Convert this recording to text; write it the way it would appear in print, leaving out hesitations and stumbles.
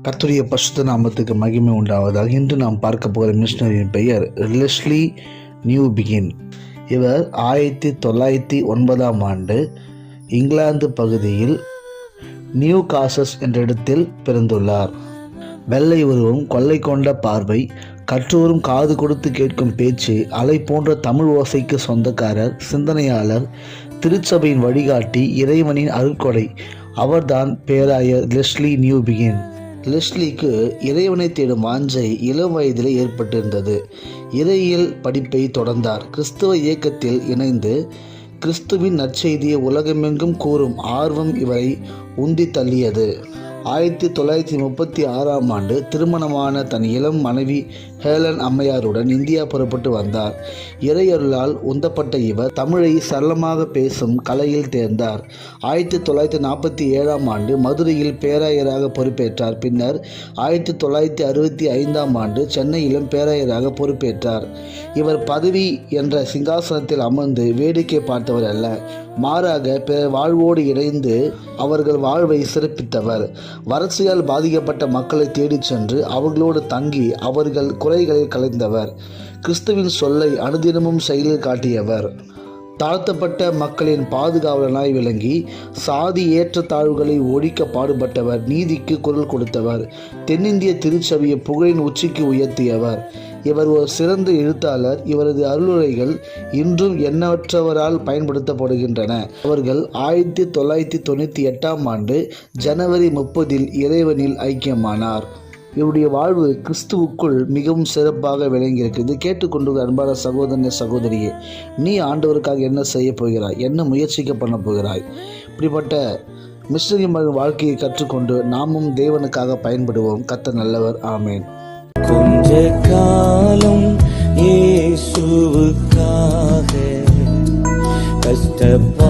கர்த்தருடைய பரிசுத்த நாமத்துக்கு மகிமை உண்டாவதாக. இன்று நாம் பார்க்க போகிற மிஷனரியின் பெயர் லெஸ்லி நியூபிகின். இவர் 1909 இங்கிலாந்து பகுதியில் நியூ காசஸ் என்ற இடத்தில் பிறந்துள்ளார். வெள்ளை உருவம், கொள்ளை கொண்ட பார்வை, கற்றோரும் காது கொடுத்து கேட்கும் பேச்சு, அலை போன்ற தமிழ் ஓசைக்கு சொந்தக்காரர், சிந்தனையாளர், திருச்சபையின் வழிகாட்டி, இறைவனின் அருட்கொடை. அவர்தான் பேராயர் லெஸ்லி நியூபிகின். லெஸ்லிக்கு இறைவனை தேடும் வாஞ்சை இளம் வயதிலே ஏற்பட்டிருந்தது. இறையியல் படிப்பை தொடர்ந்தார். கிறிஸ்துவ இயக்கத்தில் இணைந்து கிறிஸ்துவின் நற்செய்தியை உலகமெங்கும் கூறும் ஆர்வம் இவரை உந்தி தள்ளியது. 1936 திருமணமான தன் இளம் மனைவி ஹேலன் அம்மையாருடன் இந்தியா புறப்பட்டு வந்தார். இறையருளால் உந்தப்பட்ட இவர் தமிழை சரளமாக பேசும் கலையில் தேர்ந்தார். 1947 மதுரையில் பேராயராக பொறுப்பேற்றார். பின்னர் 1965 சென்னையிலும் பேராயராக பொறுப்பேற்றார். இவர் பதவி என்ற சிங்காசனத்தில் அமர்ந்து வேடிக்கை பார்த்தவர் அல்ல, மாறாக பிற வாழ்வோடு இணைந்து அவர்கள் வாழ்வை சிறப்பித்தவர். வறட்சியால் பாதிக்கப்பட்ட மக்களை தேடிச் சென்று அவர்களோடு தங்கி அவர்கள் குறைகளை கலைந்தவர். கிறிஸ்துவின் சொல்லை அனுதினமும் செயலில் காட்டியவர். தாழ்த்தப்பட்ட மக்களின் பாதுகாவலனாய் விளங்கி சாதி ஏற்றத்தாழ்வுகளை ஒழிக்க பாடுபட்டவர். நீதிக்கு குரல் கொடுத்தவர். தென்னிந்திய திருச்சபையை புகழின் உச்சிக்கு உயர்த்தியவர். இவர் ஒரு சிறந்த எழுத்தாளர். இவரது அருளுரைகள் இன்றும் எண்ணற்றவரால் பயன்படுத்தப்படுகின்றன. அவர்கள் 1998 ஜனவரி 30 இறைவனில் ஐக்கியமானார். இவருடைய வாழ்வு கிறிஸ்துவுக்குள் மிகவும் சிறப்பாக விளங்கியிருக்கிறது. கேட்டுக்கொண்டு அன்பான சகோதரனே, சகோதரியே, நீ ஆண்டவருக்காக என்ன செய்ய போகிறாய்? என்ன முயற்சிக்க பண்ண போகிறாய்? இப்படிப்பட்ட மிஷனரி வாழ்க்கையை கற்றுக்கொண்டு நாமும் தேவனுக்காக பயன்படுவோம். கர்த்தர் நல்லவர். ஆமேன். கொஞ்ச காலம் இயேசுவுக்காக கஷ்டப்பா